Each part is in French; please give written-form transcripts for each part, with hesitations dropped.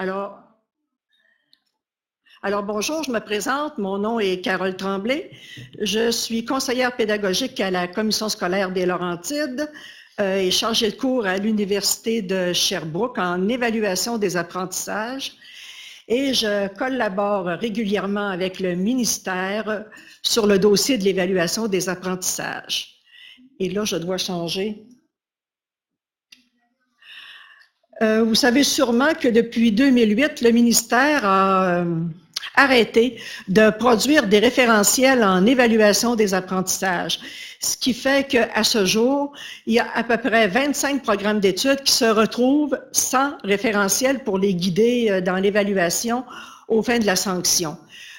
Alors, bonjour, je me présente. Mon nom est Carole Tremblay. Je suis conseillère pédagogique à la Commission scolaire des Laurentides et chargée de cours à l'Université de Sherbrooke en évaluation des apprentissages. Et je collabore régulièrement avec le ministère sur le dossier de l'évaluation des apprentissages. Et là, je dois changer. Vous savez sûrement que depuis 2008, le ministère a arrêté de produire des référentiels en évaluation des apprentissages, ce qui fait qu'à ce jour, il y a à peu près 25 programmes d'études qui se retrouvent sans référentiel pour les guider dans l'évaluation aux fins de la sanction.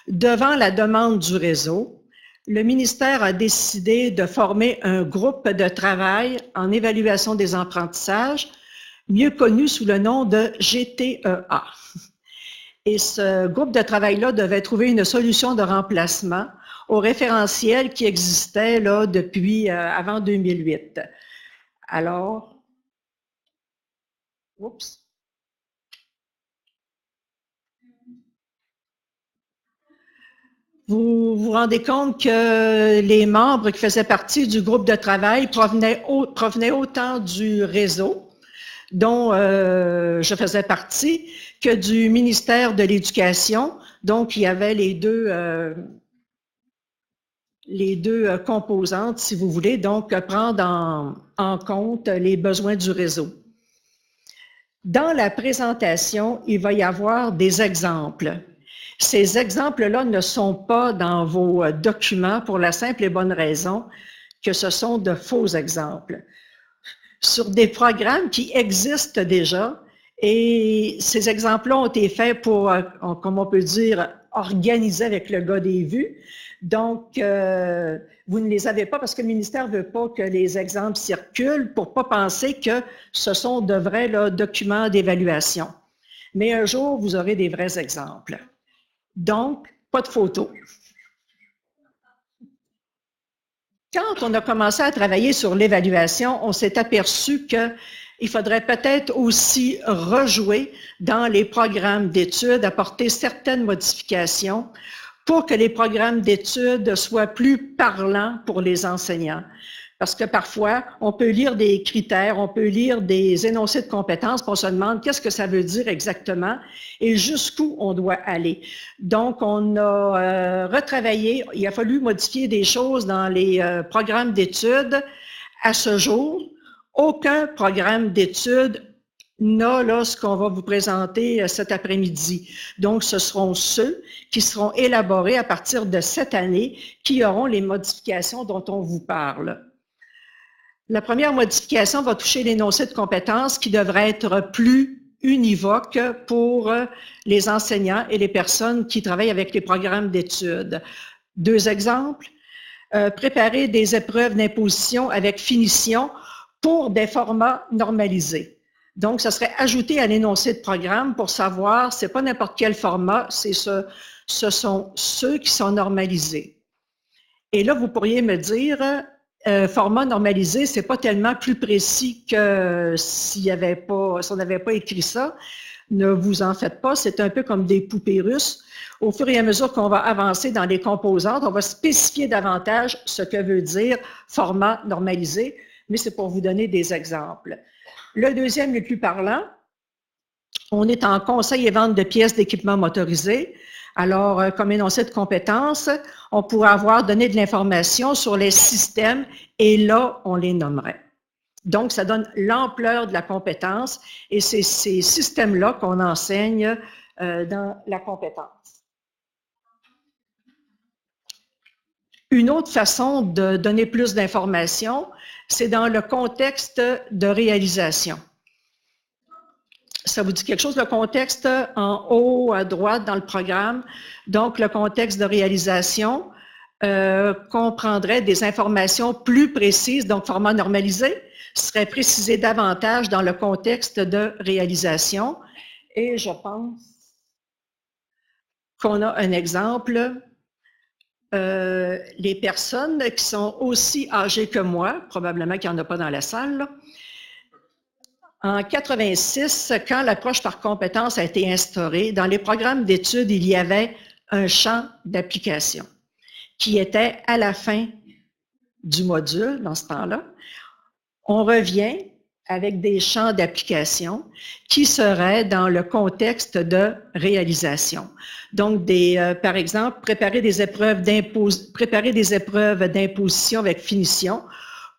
Devant la demande du réseau, le ministère a décidé de former un groupe de travail en évaluation des apprentissages, mieux connu sous le nom de GTEA. Et ce groupe de travail-là devait trouver une solution de remplacement au référentiel qui existait là, depuis avant 2008. Alors, oups. Vous vous rendez compte que les membres qui faisaient partie du groupe de travail provenaient autant du réseau, dont je faisais partie, que du ministère de l'Éducation. Donc, il y avait les deux composantes, si vous voulez, donc prendre en compte les besoins du réseau. Dans la présentation, il va y avoir des exemples. Ces exemples-là ne sont pas dans vos documents pour la simple et bonne raison que ce sont de faux exemples sur des programmes qui existent déjà. Et ces exemples-là ont été faits pour, comme on peut dire, organiser avec le gars des vues. Donc, vous ne les avez pas parce que le ministère ne veut pas que les exemples circulent pour ne pas penser que ce sont de vrais là, documents d'évaluation. Mais un jour, vous aurez des vrais exemples. Donc, pas de photos. Quand on a commencé à travailler sur l'évaluation, on s'est aperçu qu'il faudrait peut-être aussi rejouer dans les programmes d'études, apporter certaines modifications pour que les programmes d'études soient plus parlants pour les enseignants. Parce que parfois, on peut lire des critères, on peut lire des énoncés de compétences, puis on se demande qu'est-ce que ça veut dire exactement et jusqu'où on doit aller. Donc, on a retravaillé, il a fallu modifier des choses dans les programmes d'études. À ce jour, aucun programme d'études n'a là ce qu'on va vous présenter cet après-midi. Donc, ce seront ceux qui seront élaborés à partir de cette année qui auront les modifications dont on vous parle. La première modification va toucher l'énoncé de compétences qui devrait être plus univoque pour les enseignants et les personnes qui travaillent avec les programmes d'études. Deux exemples. Préparer des épreuves d'imposition avec finition pour des formats normalisés. Donc, ça serait ajouté à l'énoncé de programme pour savoir, c'est pas n'importe quel format, ce sont ceux qui sont normalisés. Et là, vous pourriez me dire, format normalisé, c'est pas tellement plus précis que si on n'avait pas écrit ça. Ne vous en faites pas, c'est un peu comme des poupées russes. Au fur et à mesure qu'on va avancer dans les composantes, on va spécifier davantage ce que veut dire format normalisé, mais c'est pour vous donner des exemples. Le deuxième, le plus parlant, on est en conseil et vente de pièces d'équipement motorisé. Alors, comme énoncé de compétences, on pourrait avoir donné de l'information sur les systèmes et là, on les nommerait. Donc, ça donne l'ampleur de la compétence et c'est ces systèmes-là qu'on enseigne dans la compétence. Une autre façon de donner plus d'informations, c'est dans le contexte de réalisation. Ça vous dit quelque chose, le contexte en haut à droite dans le programme? Donc, le contexte de réalisation comprendrait des informations plus précises, donc format normalisé, serait précisé davantage dans le contexte de réalisation. Et je pense qu'on a un exemple. Les personnes qui sont aussi âgées que moi, probablement qu'il n'y en a pas dans la salle, là. En 86, quand l'approche par compétences a été instaurée, dans les programmes d'études, il y avait un champ d'application qui était à la fin du module, dans ce temps-là. On revient avec des champs d'application qui seraient dans le contexte de réalisation. Donc, par exemple, préparer des épreuves d'imposition avec finition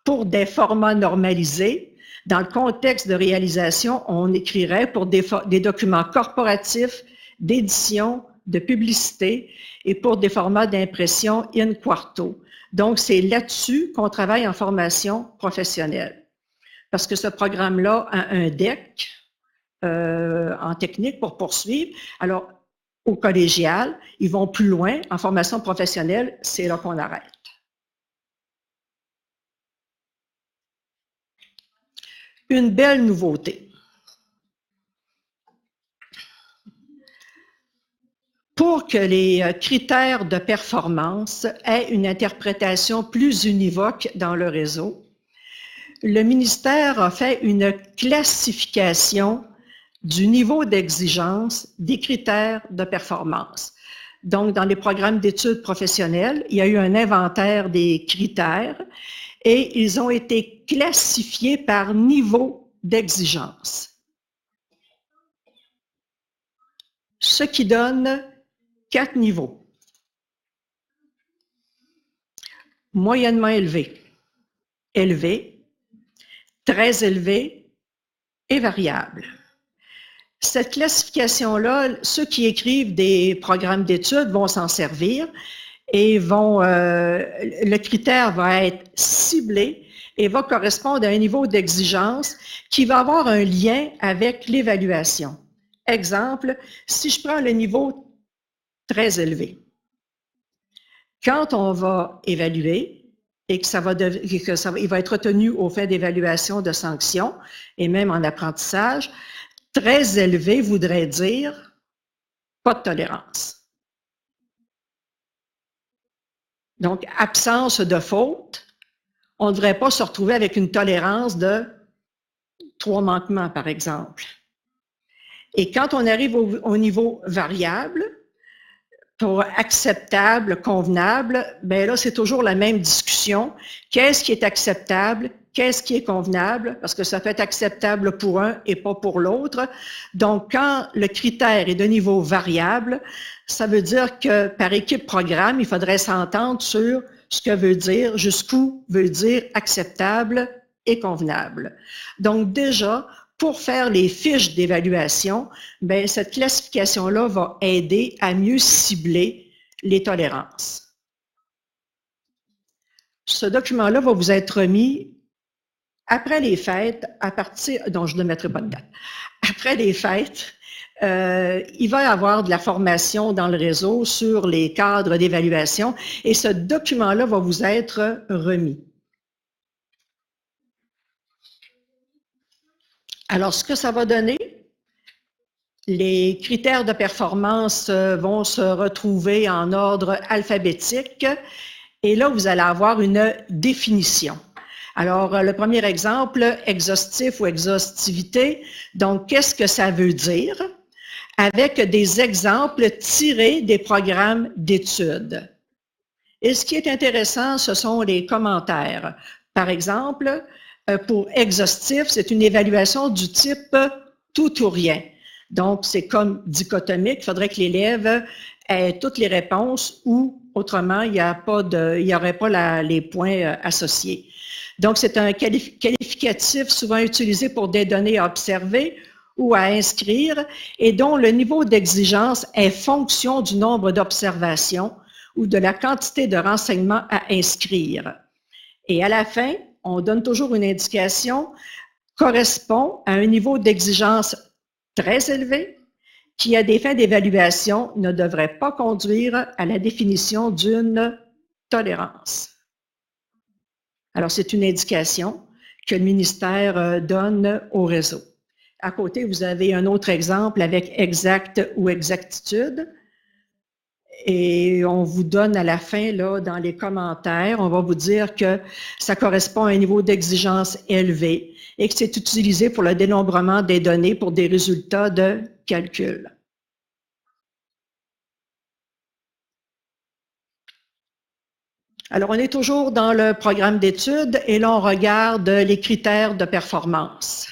pour des formats normalisés. Dans le contexte de réalisation, on écrirait pour des documents corporatifs, d'édition, de publicité et pour des formats d'impression in quarto. Donc, c'est là-dessus qu'on travaille en formation professionnelle. Parce que ce programme-là a un DEC en technique pour poursuivre. Alors, au collégial, ils vont plus loin. En formation professionnelle, c'est là qu'on arrête. Une belle nouveauté. Pour que les critères de performance aient une interprétation plus univoque dans le réseau, le ministère a fait une classification du niveau d'exigence des critères de performance. Donc, dans les programmes d'études professionnelles, il y a eu un inventaire des critères et ils ont été classifiés par niveau d'exigence. Ce qui donne 4 niveaux. Moyennement élevé, élevé, très élevé et variable. Cette classification-là, ceux qui écrivent des programmes d'études vont s'en servir et le critère va être ciblé et va correspondre à un niveau d'exigence qui va avoir un lien avec l'évaluation. Exemple, si je prends le niveau très élevé, quand on va évaluer et il va être retenu au fait d'évaluation de sanctions et même en apprentissage, très élevé voudrait dire pas de tolérance. Donc, absence de faute, on ne devrait pas se retrouver avec une tolérance de 3 manquements, par exemple. Et quand on arrive au niveau variable, pour acceptable, convenable, bien là, c'est toujours la même discussion. Qu'est-ce qui est acceptable? Qu'est-ce qui est convenable? Parce que ça peut être acceptable pour un et pas pour l'autre. Donc, quand le critère est de niveau variable, ça veut dire que par équipe programme, il faudrait s'entendre sur ce que veut dire, jusqu'où veut dire acceptable et convenable. Donc, déjà, pour faire les fiches d'évaluation, bien, cette classification-là va aider à mieux cibler les tolérances. Ce document-là va vous être remis après les fêtes, donc je ne mettrai pas de date. Après les fêtes, il va y avoir de la formation dans le réseau sur les cadres d'évaluation et ce document-là va vous être remis. Alors, ce que ça va donner, les critères de performance vont se retrouver en ordre alphabétique et là, vous allez avoir une définition. Alors, le premier exemple, exhaustif ou exhaustivité. Donc, qu'est-ce que ça veut dire? Avec des exemples tirés des programmes d'études. Et ce qui est intéressant, ce sont les commentaires. Par exemple, pour exhaustif, c'est une évaluation du type tout ou rien. Donc, c'est comme dichotomique. Il faudrait que l'élève ait toutes les réponses ou, autrement, il n'y aurait pas les points associés. Donc, c'est un qualificatif souvent utilisé pour des données à observer ou à inscrire et dont le niveau d'exigence est fonction du nombre d'observations ou de la quantité de renseignements à inscrire. Et à la fin, on donne toujours une indication correspond à un niveau d'exigence très élevé qui, à des fins d'évaluation, ne devrait pas conduire à la définition d'une tolérance. Alors, c'est une indication que le ministère donne au réseau. À côté, vous avez un autre exemple avec exact ou exactitude. Et on vous donne à la fin, là, dans les commentaires, on va vous dire que ça correspond à un niveau d'exigence élevé et que c'est utilisé pour le dénombrement des données pour des résultats de calcul. Alors, on est toujours dans le programme d'études et là, on regarde les critères de performance.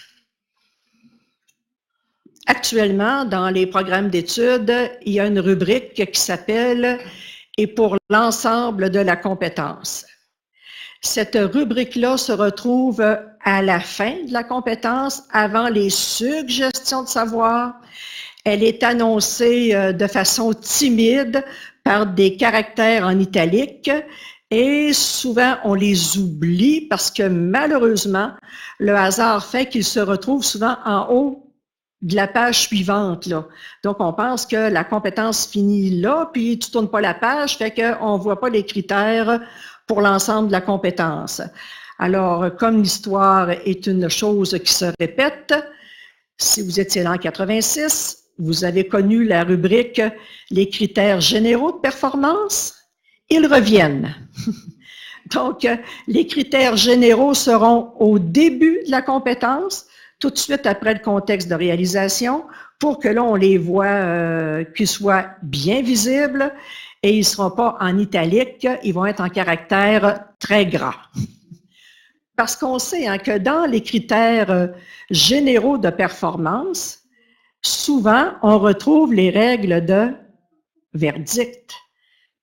Actuellement, dans les programmes d'études, il y a une rubrique qui s'appelle « Et pour l'ensemble de la compétence ». Cette rubrique-là se retrouve à la fin de la compétence, avant les suggestions de savoir. Elle est annoncée de façon timide par des caractères en italique et souvent on les oublie parce que malheureusement, le hasard fait qu'ils se retrouvent souvent en haut de la page suivante, là. Donc, on pense que la compétence finit là, puis tu tournes pas la page, fait qu'on voit pas les critères pour l'ensemble de la compétence. Alors, comme l'histoire est une chose qui se répète, si vous étiez là en 86, vous avez connu la rubrique « Les critères généraux de performance ». Ils reviennent. Donc, les critères généraux seront au début de la compétence, tout de suite après le contexte de réalisation, pour que là, on les voit, qu'ils soient bien visibles et ils ne seront pas en italique, ils vont être en caractère très gras. Parce qu'on sait que dans les critères généraux de performance, souvent, on retrouve les règles de verdict.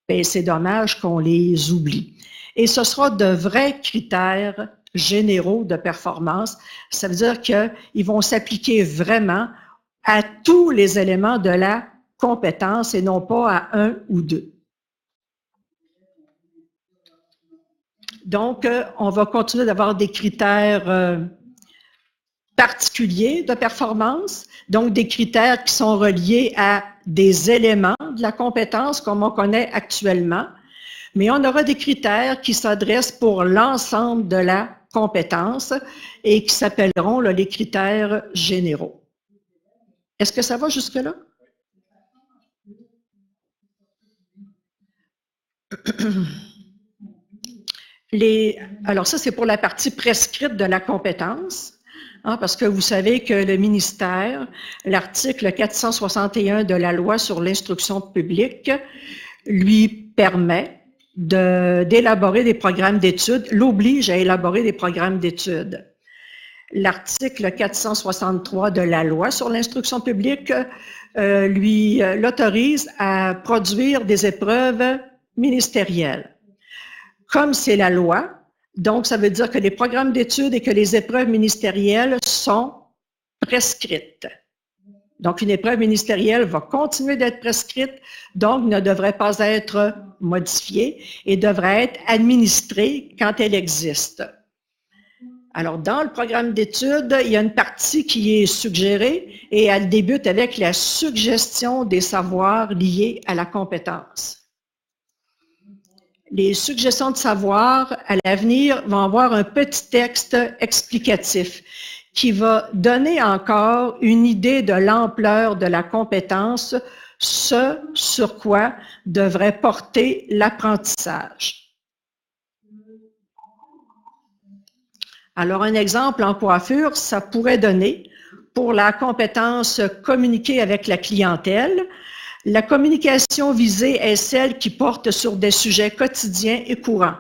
Et c'est dommage qu'on les oublie. Et ce sera de vrais critères généraux de performance. Ça veut dire qu'ils vont s'appliquer vraiment à tous les éléments de la compétence et non pas à un ou deux. Donc, on va continuer d'avoir des critères particuliers de performance, donc des critères qui sont reliés à des éléments de la compétence comme on connaît actuellement, mais on aura des critères qui s'adressent pour l'ensemble de la compétence et qui s'appelleront les critères généraux. Est-ce que ça va jusque-là? Alors ça, c'est pour la partie prescrite de la compétence, parce que vous savez que le ministère, l'article 461 de la loi sur l'instruction publique, lui permet d'élaborer des programmes d'études, l'oblige à élaborer des programmes d'études. L'article 463 de la loi sur l'instruction publique l'autorise à produire des épreuves ministérielles. Comme c'est la loi, donc ça veut dire que les programmes d'études et que les épreuves ministérielles sont prescrites. Donc, une épreuve ministérielle va continuer d'être prescrite, donc ne devrait pas être modifiée et devrait être administrée quand elle existe. Alors, dans le programme d'études, il y a une partie qui est suggérée et elle débute avec la suggestion des savoirs liés à la compétence. Les suggestions de savoir à l'avenir vont avoir un petit texte explicatif qui va donner encore une idée de l'ampleur de la compétence, ce sur quoi devrait porter l'apprentissage. Alors, un exemple en coiffure, ça pourrait donner, pour la compétence communiquer avec la clientèle, la communication visée est celle qui porte sur des sujets quotidiens et courants.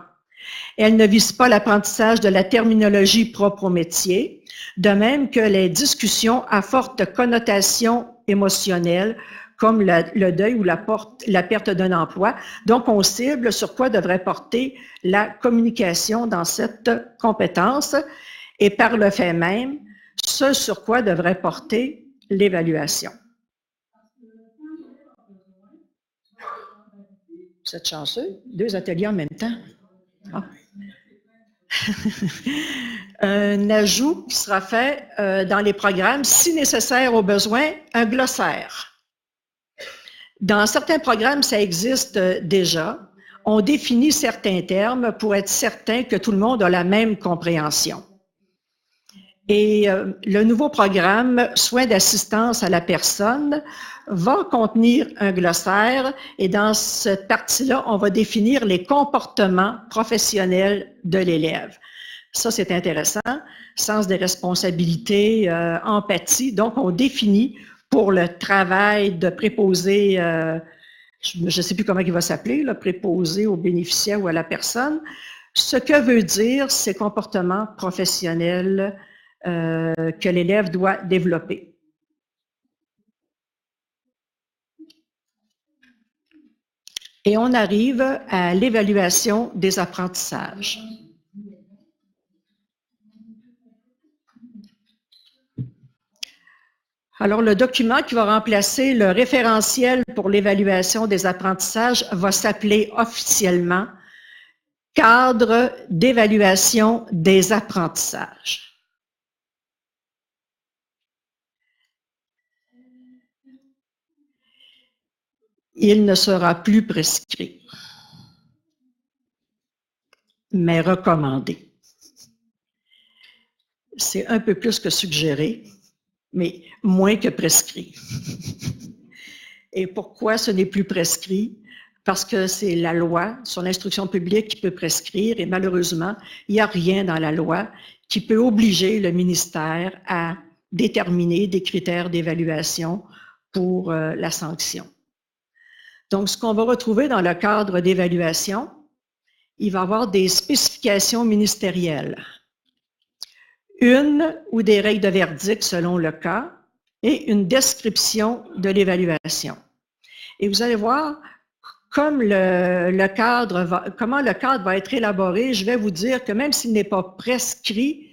Elle ne vise pas l'apprentissage de la terminologie propre au métier, de même que les discussions à forte connotation émotionnelle, comme le deuil ou la perte d'un emploi. Donc, on cible sur quoi devrait porter la communication dans cette compétence et par le fait même, ce sur quoi devrait porter l'évaluation. Vous êtes chanceux, 2 ateliers en même temps. Ah. Un ajout qui sera fait dans les programmes, si nécessaire au besoin, un glossaire. Dans certains programmes, ça existe déjà. On définit certains termes pour être certain que tout le monde a la même compréhension. Et le nouveau programme Soins d'assistance à la personne va contenir un glossaire et dans cette partie-là, on va définir les comportements professionnels de l'élève. Ça, c'est intéressant. Sens des responsabilités, empathie. Donc, on définit pour le travail de préposé, je ne sais plus comment il va s'appeler, préposé au bénéficiaire ou à la personne, ce que veut dire ces comportements professionnels que l'élève doit développer. Et on arrive à l'évaluation des apprentissages. Alors, le document qui va remplacer le référentiel pour l'évaluation des apprentissages va s'appeler officiellement Cadre d'évaluation des apprentissages. Il ne sera plus prescrit, mais recommandé. C'est un peu plus que suggéré, mais moins que prescrit. Et pourquoi ce n'est plus prescrit? Parce que c'est la loi sur l'instruction publique qui peut prescrire, et malheureusement, il n'y a rien dans la loi qui peut obliger le ministère à déterminer des critères d'évaluation pour la sanction. Donc, ce qu'on va retrouver dans le cadre d'évaluation, il va y avoir des spécifications ministérielles. Une ou des règles de verdict selon le cas et une description de l'évaluation. Et vous allez voir comme comment le cadre va être élaboré. Je vais vous dire que même s'il n'est pas prescrit,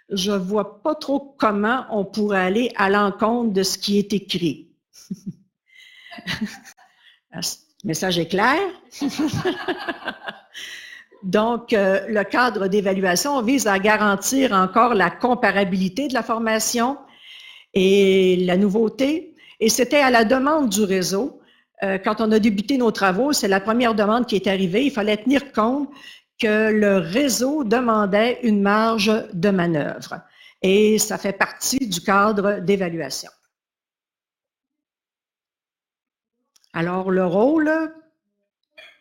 je ne vois pas trop comment on pourrait aller à l'encontre de ce qui est écrit. Le message est clair? Donc, le cadre d'évaluation vise à garantir encore la comparabilité de la formation et la nouveauté. Et c'était à la demande du réseau. Quand on a débuté nos travaux, c'est la première demande qui est arrivée. Il fallait tenir compte que le réseau demandait une marge de manœuvre. Et ça fait partie du cadre d'évaluation. Alors, le rôle,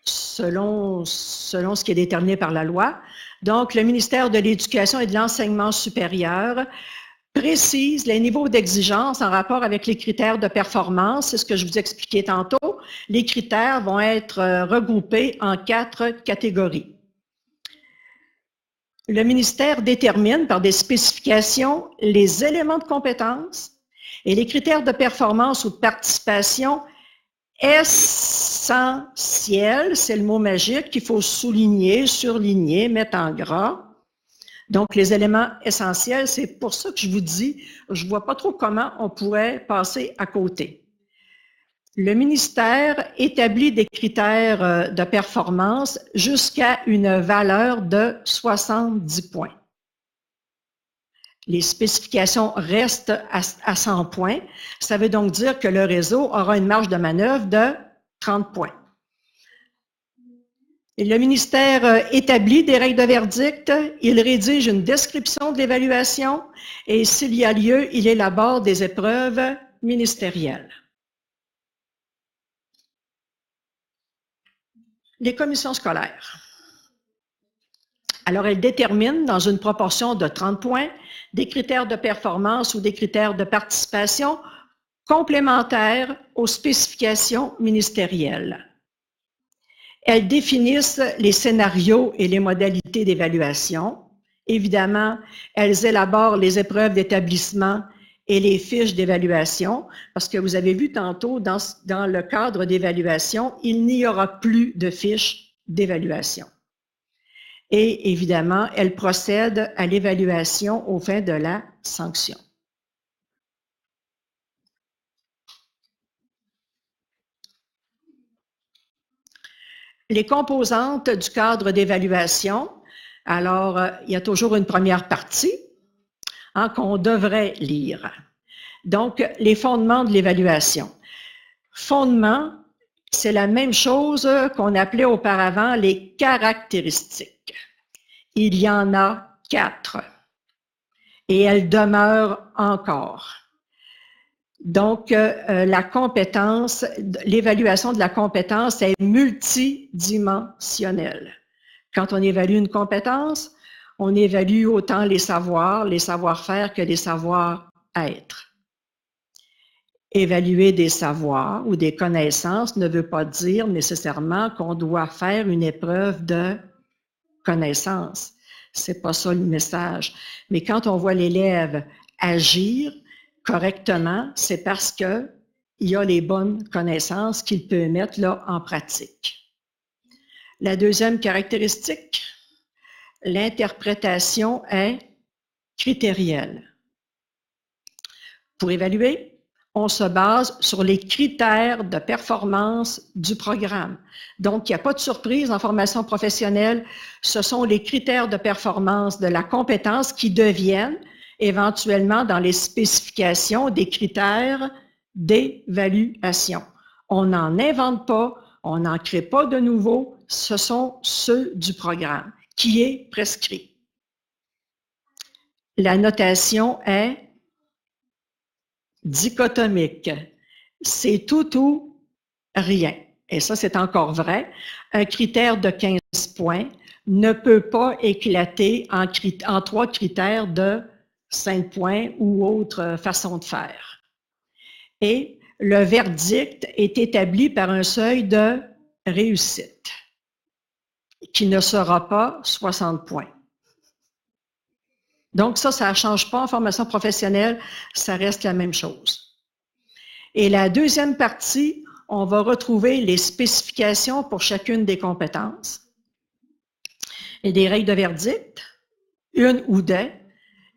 selon ce qui est déterminé par la loi, donc le ministère de l'Éducation et de l'Enseignement supérieur précise les niveaux d'exigence en rapport avec les critères de performance. C'est ce que je vous expliquais tantôt. Les critères vont être regroupés en 4 catégories. Le ministère détermine par des spécifications les éléments de compétence et les critères de performance ou de participation essentiels, c'est le mot magique qu'il faut souligner, surligner, mettre en gras. Donc, les éléments essentiels, c'est pour ça que je vous dis, je ne vois pas trop comment on pourrait passer à côté. Le ministère établit des critères de performance jusqu'à une valeur de 70 points. Les spécifications restent à 100 points. Ça veut donc dire que le réseau aura une marge de manœuvre de 30 points. Et le ministère établit des règles de verdict, il rédige une description de l'évaluation et s'il y a lieu, il élabore des épreuves ministérielles. Les commissions scolaires. Alors, elles déterminent dans une proportion de 30 points des critères de performance ou des critères de participation complémentaires aux spécifications ministérielles. Elles définissent les scénarios et les modalités d'évaluation. Évidemment, elles élaborent les épreuves d'établissement et les fiches d'évaluation, parce que vous avez vu tantôt, dans le cadre d'évaluation, il n'y aura plus de fiches d'évaluation. Et évidemment, elles procèdent à l'évaluation aux fins de la sanction. Les composantes du cadre d'évaluation, alors il y a toujours une première partie qu'on devrait lire. Donc, les fondements de l'évaluation. Fondements, c'est la même chose qu'on appelait auparavant les caractéristiques. Il y en a 4 et elles demeurent encore. Donc, la compétence, l'évaluation de la compétence est multidimensionnelle. Quand on évalue une compétence, on évalue autant les savoir-faire que les savoir-être. Évaluer des savoirs ou des connaissances ne veut pas dire nécessairement qu'on doit faire une épreuve de connaissances. C'est pas ça le message. Mais quand on voit l'élève agir correctement, c'est parce que il y a les bonnes connaissances qu'il peut mettre là en pratique. La deuxième caractéristique, l'interprétation est critérielle. Pour évaluer, on se base sur les critères de performance du programme. Donc, il n'y a pas de surprise en formation professionnelle. Ce sont les critères de performance de la compétence qui deviennent éventuellement dans les spécifications des critères d'évaluation. On n'en invente pas, on n'en crée pas de nouveaux, ce sont ceux du programme qui est prescrit. La notation est dichotomique. C'est tout ou rien. Et ça, c'est encore vrai. Un critère de 15 points ne peut pas éclater en 3 critères de 5 points ou autre façon de faire. Et le verdict est établi par un seuil de réussite qui ne sera pas 60 points. Donc ça ne change pas en formation professionnelle, ça reste la même chose. Et la deuxième partie, on va retrouver les spécifications pour chacune des compétences et des règles de verdict, une ou des,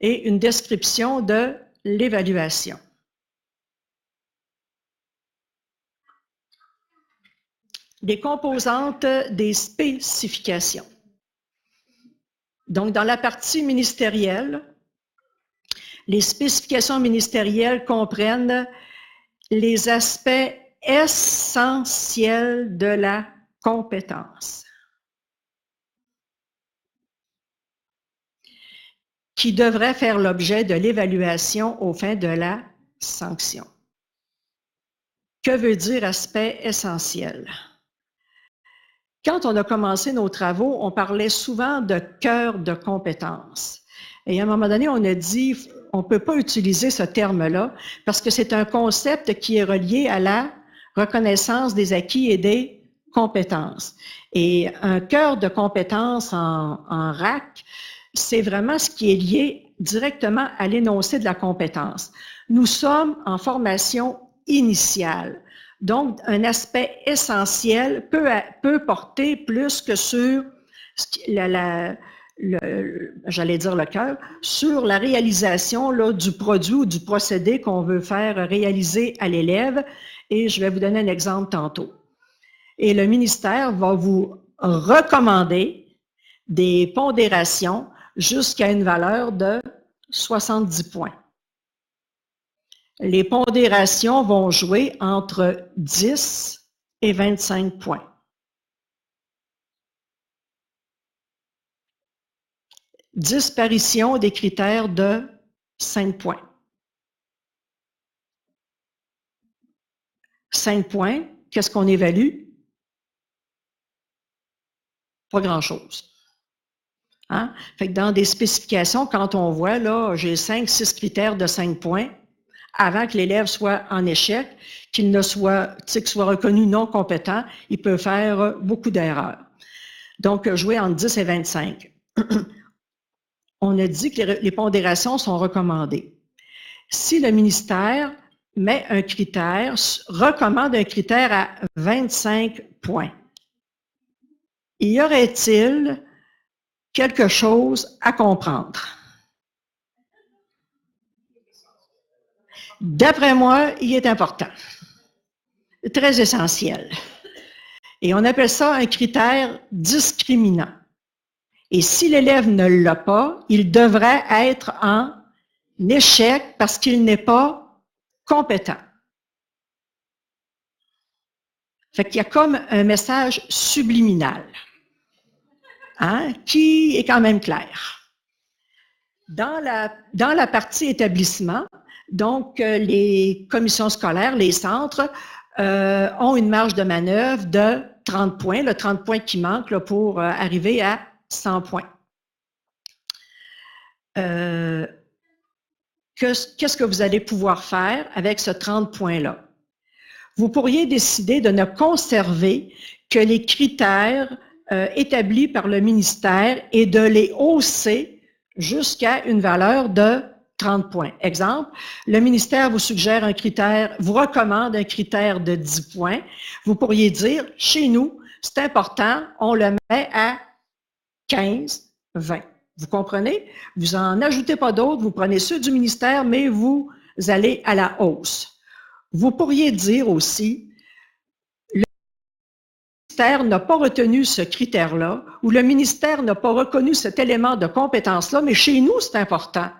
et une description de l'évaluation. Les composantes des spécifications. Donc, dans la partie ministérielle, les spécifications ministérielles comprennent les aspects essentiels de la compétence, qui devraient faire l'objet de l'évaluation aux fins de la sanction. Que veut dire aspect essentiel? Quand on a commencé nos travaux, on parlait souvent de cœur de compétence. Et à un moment donné, on a dit, on ne peut pas utiliser ce terme-là parce que c'est un concept qui est relié à la reconnaissance des acquis et des compétences. Et un cœur de compétence en RAC, c'est vraiment ce qui est lié directement à l'énoncé de la compétence. Nous sommes en formation initiale. Donc, un aspect essentiel peut porter plus que sur j'allais dire le cœur, sur la réalisation là, du produit ou du procédé qu'on veut faire réaliser à l'élève. Et je vais vous donner un exemple tantôt. Et le ministère va vous recommander des pondérations jusqu'à une valeur de 70 points. Les pondérations vont jouer entre 10 et 25 points. Disparition des critères de 5 points. 5 points, qu'est-ce qu'on évalue? Pas grand-chose. Hein? Fait que dans des spécifications, quand on voit, là, j'ai 5-6 critères de 5 points, avant que l'élève soit en échec, qu'il soit reconnu non compétent, il peut faire beaucoup d'erreurs. Donc, jouer entre 10 et 25. On a dit que les pondérations sont recommandées. Si le ministère met un critère, recommande un critère à 25 points, y aurait-il quelque chose à comprendre? D'après moi, il est important, très essentiel. Et on appelle ça un critère discriminant. Et si l'élève ne l'a pas, il devrait être en échec parce qu'il n'est pas compétent. Fait qu'il y a comme un message subliminal, hein, qui est quand même clair. Dans la partie établissement, donc les commissions scolaires, les centres, ont une marge de manœuvre de 30 points, le 30 points qui manque là, pour arriver à 100 points. qu'est-ce que vous allez pouvoir faire avec ce 30 points-là? Vous pourriez décider de ne conserver que les critères établis par le ministère et de les hausser jusqu'à une valeur de 30 points. Exemple, le ministère vous suggère un critère, vous recommande un critère de 10 points. Vous pourriez dire, chez nous, c'est important, on le met à 15, 20. Vous comprenez? Vous n'en ajoutez pas d'autres, vous prenez ceux du ministère, mais vous allez à la hausse. Vous pourriez dire aussi, le ministère n'a pas retenu ce critère-là, ou le ministère n'a pas reconnu cet élément de compétence-là, mais chez nous, c'est important.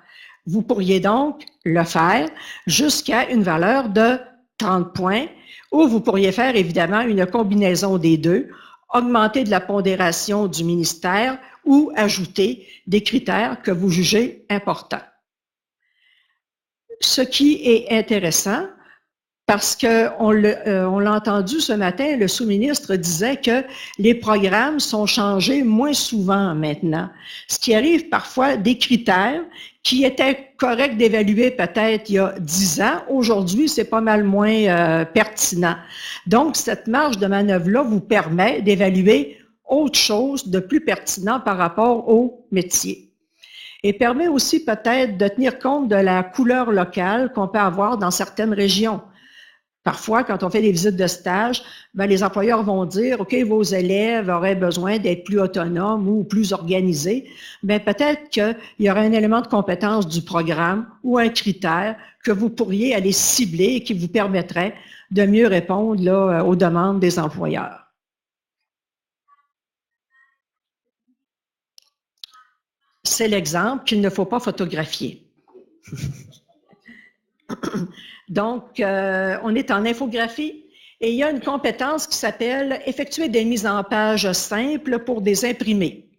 Vous pourriez donc le faire jusqu'à une valeur de 30 points, ou vous pourriez faire évidemment une combinaison des deux, augmenter de la pondération du ministère ou ajouter des critères que vous jugez importants. Ce qui est intéressant, parce qu'on l'a entendu ce matin, le sous-ministre disait que les programmes sont changés moins souvent maintenant. Ce qui arrive parfois, des critères qui étaient corrects d'évaluer peut-être il y a 10 ans, aujourd'hui, c'est pas mal moins pertinent. Donc, cette marge de manœuvre-là vous permet d'évaluer autre chose de plus pertinent par rapport au métier. Et permet aussi peut-être de tenir compte de la couleur locale qu'on peut avoir dans certaines régions. Parfois, quand on fait des visites de stage, les employeurs vont dire, OK, vos élèves auraient besoin d'être plus autonomes ou plus organisés. Peut-être qu'il y aura un élément de compétence du programme ou un critère que vous pourriez aller cibler et qui vous permettrait de mieux répondre là, aux demandes des employeurs. C'est l'exemple qu'il ne faut pas photographier. Donc, on est en infographie et il y a une compétence qui s'appelle « Effectuer des mises en page simples pour des imprimés ».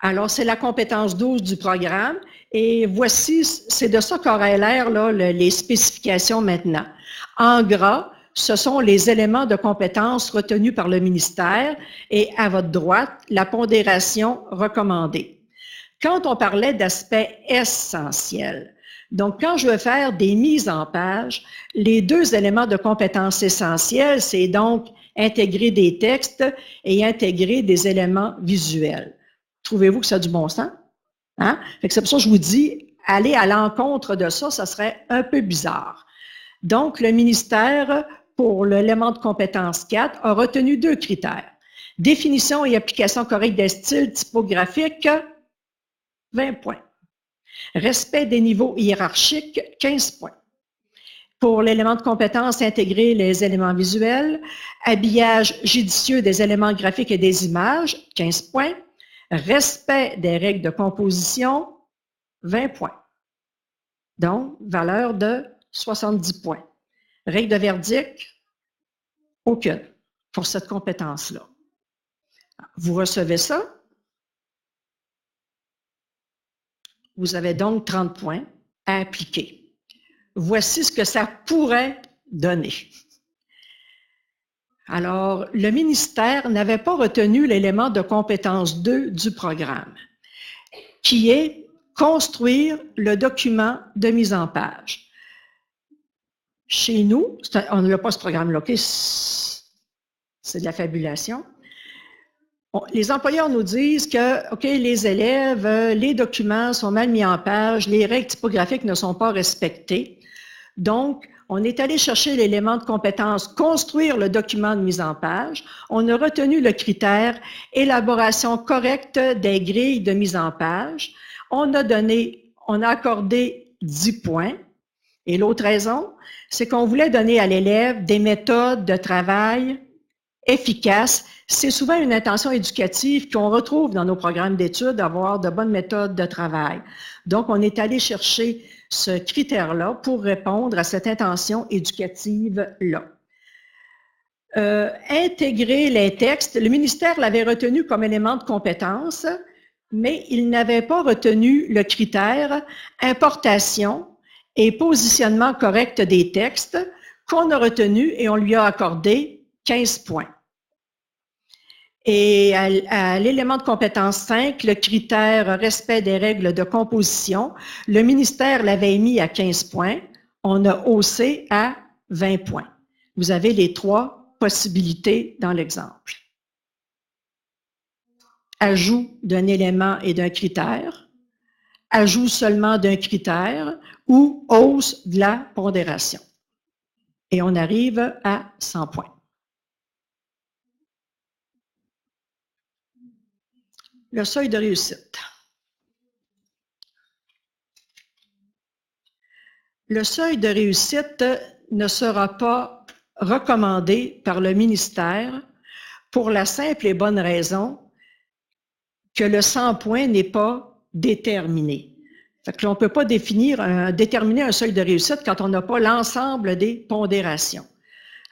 Alors, c'est la compétence 12 du programme et voici, c'est de ça qu'auraient l'air les spécifications maintenant. En gras, ce sont les éléments de compétences retenus par le ministère et à votre droite, la pondération recommandée. Quand on parlait d'aspects essentiels, donc, quand je veux faire des mises en page, les deux éléments de compétences essentielles, c'est donc intégrer des textes et intégrer des éléments visuels. Trouvez-vous que ça a du bon sens? Hein? C'est pour ça que je vous dis, aller à l'encontre de ça, ça serait un peu bizarre. Donc, le ministère, pour l'élément de compétence 4, a retenu deux critères. Définition et application correcte des styles typographiques, 20 points. Respect des niveaux hiérarchiques, 15 points. Pour l'élément de compétence, intégrer les éléments visuels. Habillage judicieux des éléments graphiques et des images, 15 points. Respect des règles de composition, 20 points. Donc, valeur de 70 points. Règle de verdict, aucune pour cette compétence-là. Vous recevez ça. Vous avez donc 30 points à appliquer. Voici ce que ça pourrait donner. Alors, le ministère n'avait pas retenu l'élément de compétence 2 du programme, qui est construire le document de mise en page. Chez nous, on n'a pas ce programme-là, okay? C'est de la fabulation. Les employeurs nous disent que, OK, les élèves, les documents sont mal mis en page, les règles typographiques ne sont pas respectées. Donc, on est allé chercher l'élément de compétence, construire le document de mise en page. On a retenu le critère élaboration correcte des grilles de mise en page. On a accordé 10 points. Et l'autre raison, c'est qu'on voulait donner à l'élève des méthodes de travail efficaces. C'est souvent une intention éducative qu'on retrouve dans nos programmes d'études, d'avoir de bonnes méthodes de travail. Donc, on est allé chercher ce critère-là pour répondre à cette intention éducative-là. Intégrer les textes, le ministère l'avait retenu comme élément de compétence, mais il n'avait pas retenu le critère importation et positionnement correct des textes qu'on a retenu et on lui a accordé 15 points. Et à l'élément de compétence 5, le critère respect des règles de composition, le ministère l'avait mis à 15 points, on a haussé à 20 points. Vous avez les 3 possibilités dans l'exemple. Ajout d'un élément et d'un critère, ajout seulement d'un critère ou hausse de la pondération. Et on arrive à 100 points. Le seuil de réussite. Le seuil de réussite ne sera pas recommandé par le ministère pour la simple et bonne raison que le 100 points n'est pas déterminé. Fait que là, on ne peut pas déterminer un seuil de réussite quand on n'a pas l'ensemble des pondérations.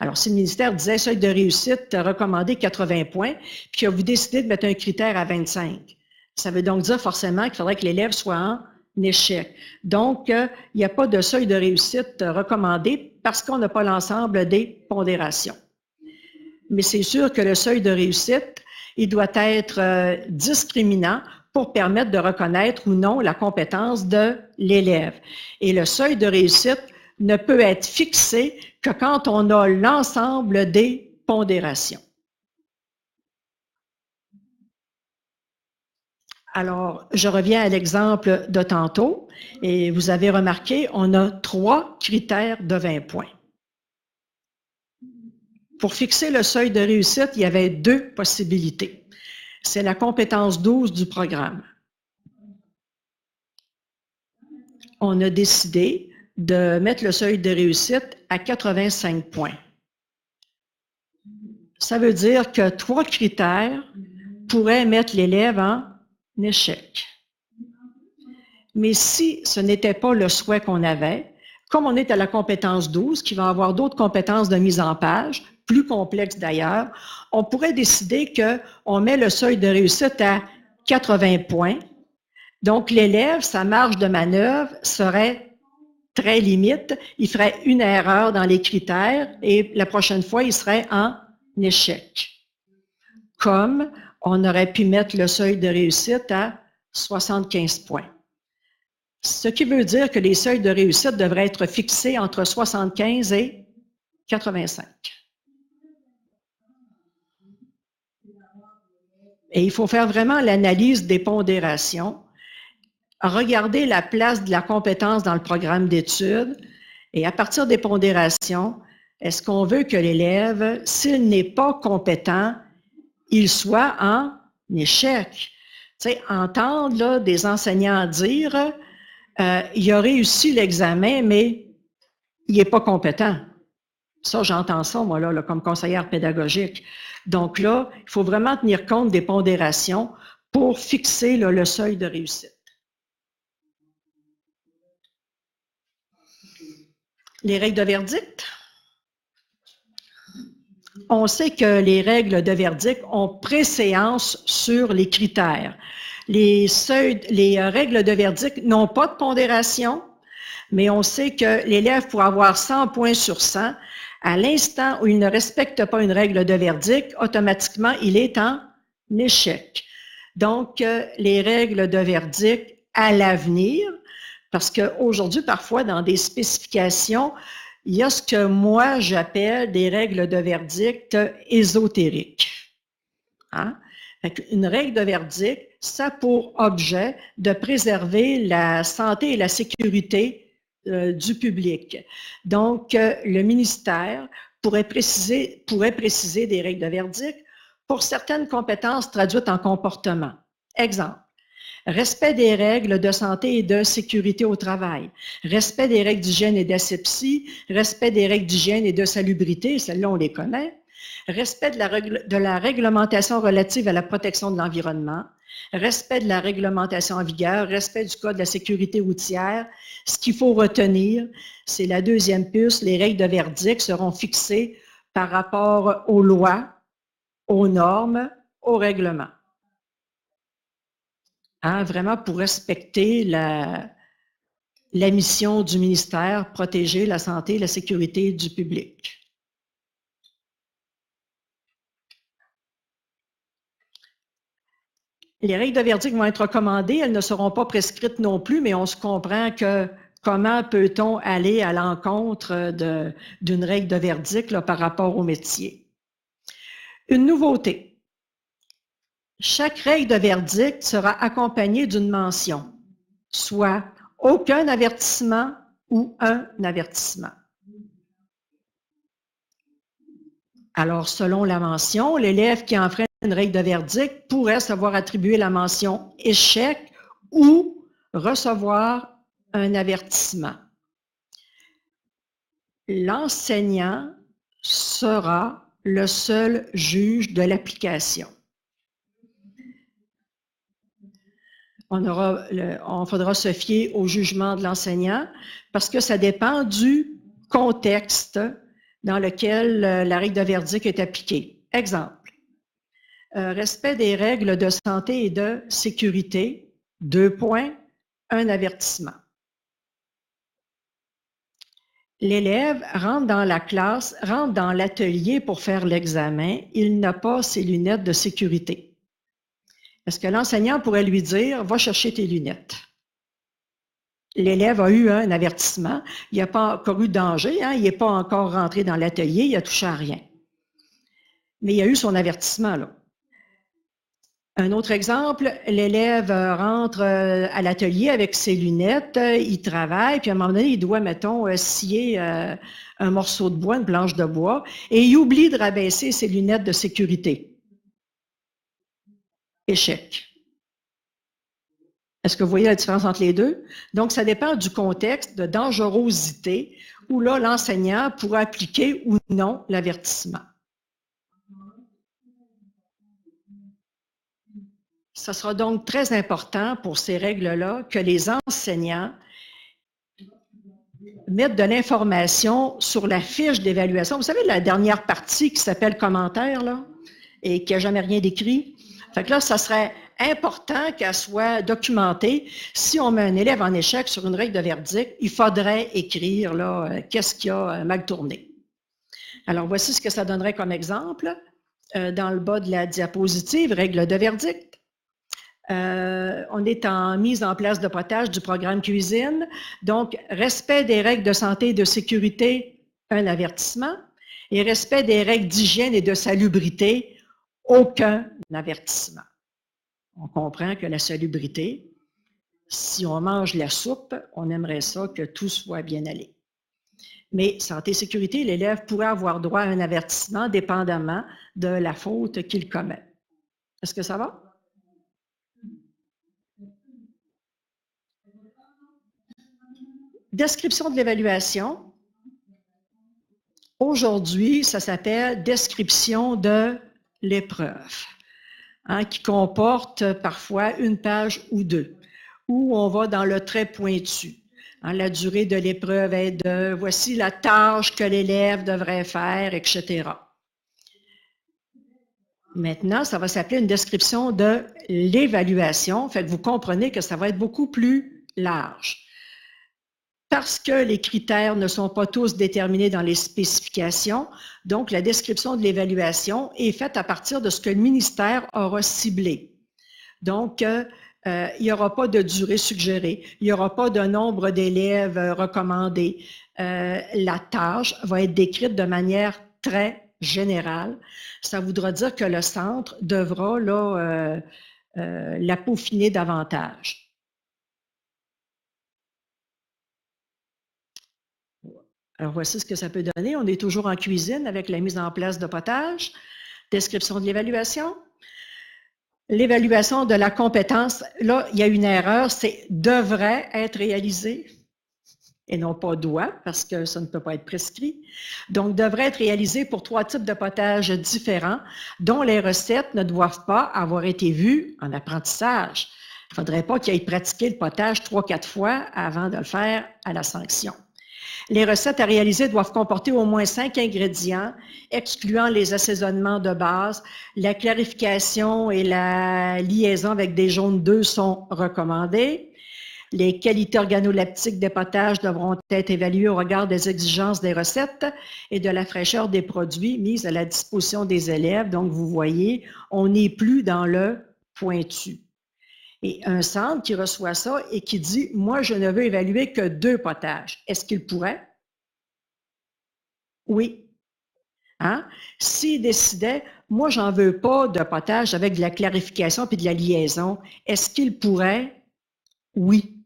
Alors, si le ministère disait seuil de réussite recommandé 80 points, puis que vous décidez de mettre un critère à 25, ça veut donc dire forcément qu'il faudrait que l'élève soit en échec. Donc, il n'y a pas de seuil de réussite recommandé parce qu'on n'a pas l'ensemble des pondérations. Mais c'est sûr que le seuil de réussite, il doit être discriminant pour permettre de reconnaître ou non la compétence de l'élève. Et le seuil de réussite ne peut être fixé que quand on a l'ensemble des pondérations. Alors, je reviens à l'exemple de tantôt et vous avez remarqué, on a 3 critères de 20 points. Pour fixer le seuil de réussite, il y avait 2 possibilités. C'est la compétence 12 du programme. On a décidé de mettre le seuil de réussite à 85 points. Ça veut dire que 3 critères pourraient mettre l'élève en échec. Mais si ce n'était pas le souhait qu'on avait, comme on est à la compétence 12, qui va avoir d'autres compétences de mise en page, plus complexes d'ailleurs, on pourrait décider qu'on met le seuil de réussite à 80 points. Donc, l'élève, sa marge de manœuvre serait très limite. Il ferait une erreur dans les critères et la prochaine fois, il serait en échec. Comme on aurait pu mettre le seuil de réussite à 75 points. Ce qui veut dire que les seuils de réussite devraient être fixés entre 75 et 85. Et il faut faire vraiment l'analyse des pondérations, regarder la place de la compétence dans le programme d'études et à partir des pondérations, est-ce qu'on veut que l'élève, s'il n'est pas compétent, il soit en échec? Tu sais, entendre là, des enseignants dire il a réussi l'examen, mais il n'est pas compétent. Ça, j'entends ça, moi, là, comme conseillère pédagogique. Donc là, il faut vraiment tenir compte des pondérations pour fixer là, le seuil de réussite. Les règles de verdict. On sait que les règles de verdict ont préséance sur les critères. Les règles de verdict n'ont pas de pondération, mais on sait que l'élève, pour avoir 100 points sur 100, à l'instant où il ne respecte pas une règle de verdict, automatiquement, il est en échec. Donc, les règles de verdict à l'avenir, parce qu'aujourd'hui, parfois, dans des spécifications, il y a ce que moi, j'appelle des règles de verdict ésotériques. Hein? Une règle de verdict, ça a pour objet de préserver la santé et la sécurité du public. Donc, le ministère pourrait préciser des règles de verdict pour certaines compétences traduites en comportement. Exemple, respect des règles de santé et de sécurité au travail, respect des règles d'hygiène et d'asepsie, respect des règles d'hygiène et de salubrité, celles-là on les connaît, respect de la réglementation relative à la protection de l'environnement, respect de la réglementation en vigueur, respect du code de la sécurité routière. Ce qu'il faut retenir, c'est la deuxième puce, les règles de verdict seront fixées par rapport aux lois, aux normes, aux règlements. Hein, vraiment pour respecter la mission du ministère, protéger la santé et la sécurité du public. Les règles de verdict vont être recommandées, elles ne seront pas prescrites non plus, mais on se comprend que comment peut-on aller à l'encontre d'une règle de verdict là, par rapport au métier. Une nouveauté. Chaque règle de verdict sera accompagnée d'une mention, soit aucun avertissement ou un avertissement. Alors, selon la mention, l'élève qui enfreint une règle de verdict pourrait se voir attribuer la mention « échec » ou recevoir un avertissement. L'enseignant sera le seul juge de l'application. On faudra se fier au jugement de l'enseignant parce que ça dépend du contexte dans lequel la règle de verdict est appliquée. Exemple, respect des règles de santé et de sécurité, 2 points, un avertissement. L'élève rentre dans la classe, rentre dans l'atelier pour faire l'examen, il n'a pas ses lunettes de sécurité. Est-ce que l'enseignant pourrait lui dire « Va chercher tes lunettes ». L'élève a eu un avertissement, il n'y a pas encore eu de danger, hein, il n'est pas encore rentré dans l'atelier, il n'a touché à rien. Mais il y a eu son avertissement là. Un autre exemple, l'élève rentre à l'atelier avec ses lunettes, il travaille, puis à un moment donné, il doit, mettons, scier un morceau de bois, une planche de bois, et il oublie de rabaisser ses lunettes de sécurité. Échec. Est-ce que vous voyez la différence entre les deux? Donc, ça dépend du contexte de dangerosité où là, l'enseignant pourra appliquer ou non l'avertissement. Ce sera donc très important pour ces règles-là que les enseignants mettent de l'information sur la fiche d'évaluation. Vous savez, la dernière partie qui s'appelle « commentaire » là, et qui n'a jamais rien d'écrit. Fait que là, ça serait important qu'elle soit documentée. Si on met un élève en échec sur une règle de verdict, il faudrait écrire là qu'est-ce qui a mal tourné. Alors, voici ce que ça donnerait comme exemple. Dans le bas de la diapositive, règle de verdict. On est en mise en place de potage du programme cuisine. Donc, respect des règles de santé et de sécurité, un avertissement. Et respect des règles d'hygiène et de salubrité, aucun avertissement. On comprend que la salubrité, si on mange la soupe, on aimerait ça que tout soit bien allé. Mais santé et sécurité, l'élève pourrait avoir droit à un avertissement dépendamment de la faute qu'il commet. Est-ce que ça va? Description de l'évaluation. Aujourd'hui, ça s'appelle description de l'épreuve, hein, qui comporte parfois une page ou deux, où on va dans le trait pointu. Hein, la durée de l'épreuve est de « voici la tâche que l'élève devrait faire », etc. Maintenant, ça va s'appeler une description de l'évaluation. Fait que vous comprenez que ça va être beaucoup plus large. Parce que les critères ne sont pas tous déterminés dans les spécifications, donc la description de l'évaluation est faite à partir de ce que le ministère aura ciblé. Donc, il n'y aura pas de durée suggérée, il n'y aura pas de nombre d'élèves recommandés. La tâche va être décrite de manière très générale. Ça voudra dire que le centre devra là, la peaufiner davantage. Alors, voici ce que ça peut donner. On est toujours en cuisine avec la mise en place de potage. Description de l'évaluation. L'évaluation de la compétence, là, il y a une erreur, c'est « devrait être réalisé » et non pas « doit » parce que ça ne peut pas être prescrit. Donc, « devrait être réalisé » pour 3 types de potages différents dont les recettes ne doivent pas avoir été vues en apprentissage. Il ne faudrait pas qu'il ait pratiqué le potage 3-4 fois avant de le faire à la sanction. Les recettes à réaliser doivent comporter au moins 5 ingrédients, excluant les assaisonnements de base. La clarification et la liaison avec des jaunes d'œufs sont recommandées. Les qualités organoleptiques des potages devront être évaluées au regard des exigences des recettes et de la fraîcheur des produits mis à la disposition des élèves. Donc, vous voyez, on n'est plus dans le pointu. Et un centre qui reçoit ça et qui dit, moi, je ne veux évaluer que 2 potages. Est-ce qu'il pourrait? Oui. Hein? S'il décidait, moi, j'en veux pas de potage avec de la clarification puis de la liaison, est-ce qu'il pourrait? Oui.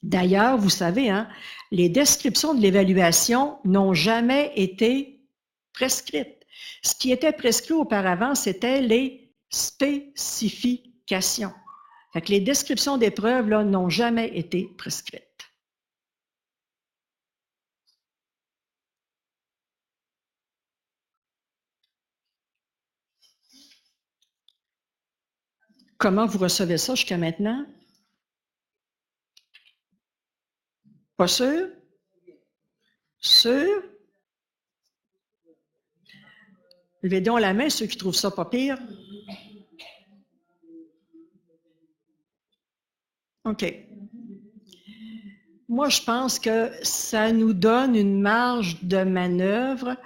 D'ailleurs, vous savez, hein, les descriptions de l'évaluation n'ont jamais été prescrites. Ce qui était prescrit auparavant, c'était les spécifications. Fait que les descriptions d'épreuves n'ont jamais été prescrites. Comment vous recevez ça jusqu'à maintenant? Pas sûr? Sûr? Levez donc la main, ceux qui trouvent ça pas pire. OK. Moi, je pense que ça nous donne une marge de manœuvre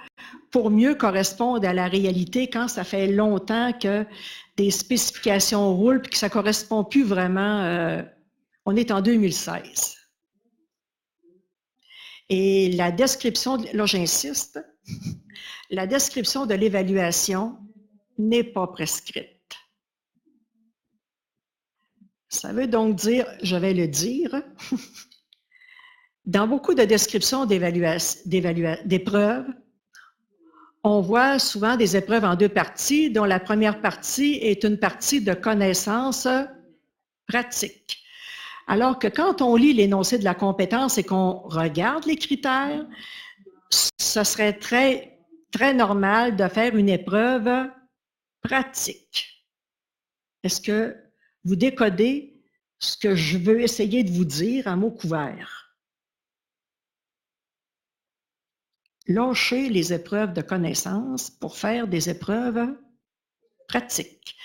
pour mieux correspondre à la réalité quand ça fait longtemps que des spécifications roulent et que ça ne correspond plus vraiment. On est en 2016. Et la description, là j'insiste, la description de l'évaluation n'est pas prescrite. Ça veut donc dire, je vais le dire, dans beaucoup de descriptions d'épreuves, on voit souvent des épreuves en 2 parties, dont la première partie est une partie de connaissances pratiques. Alors que quand on lit l'énoncé de la compétence et qu'on regarde les critères, ce serait très, très normal de faire une épreuve pratique. Est-ce que vous décodez ce que je veux essayer de vous dire à mots couverts? Lâchez les épreuves de connaissances pour faire des épreuves pratiques.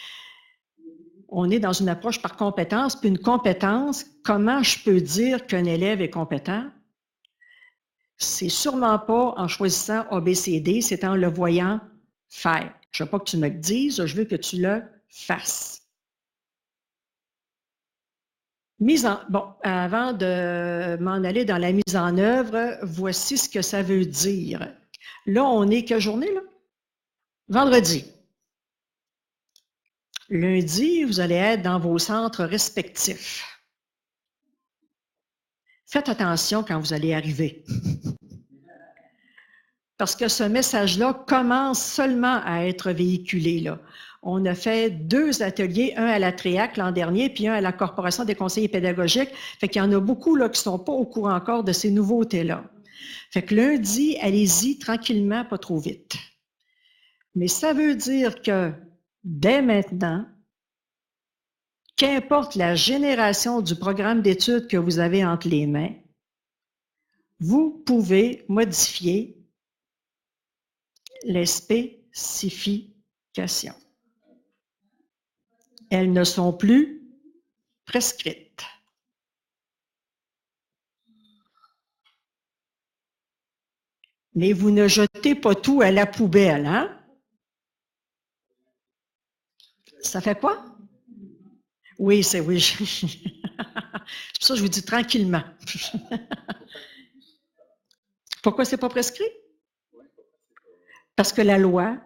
On est dans une approche par compétence, puis une compétence, comment je peux dire qu'un élève est compétent? C'est sûrement pas en choisissant ABCD, c'est en le voyant faire. Je ne veux pas que tu me le dises, je veux que tu le fasses. Bon, avant de m'en aller dans la mise en œuvre, voici ce que ça veut dire. Là, on est quelle journée, là? Vendredi. Lundi, vous allez être dans vos centres respectifs. Faites attention quand vous allez arriver. Parce que ce message-là commence seulement à être véhiculé, là. On a fait 2 ateliers, un à la TREAC l'an dernier, puis un à la Corporation des conseillers pédagogiques. Fait qu'il y en a beaucoup là, qui ne sont pas au courant encore de ces nouveautés-là. Fait que lundi, allez-y tranquillement, pas trop vite. Mais ça veut dire que dès maintenant, qu'importe la génération du programme d'études que vous avez entre les mains, vous pouvez modifier les spécifications. Elles ne sont plus prescrites. Mais vous ne jetez pas tout à la poubelle, hein? Ça fait quoi? Oui, c'est oui. C'est pour ça que je vous dis tranquillement. Pourquoi c'est pas prescrit? Parce que la loi,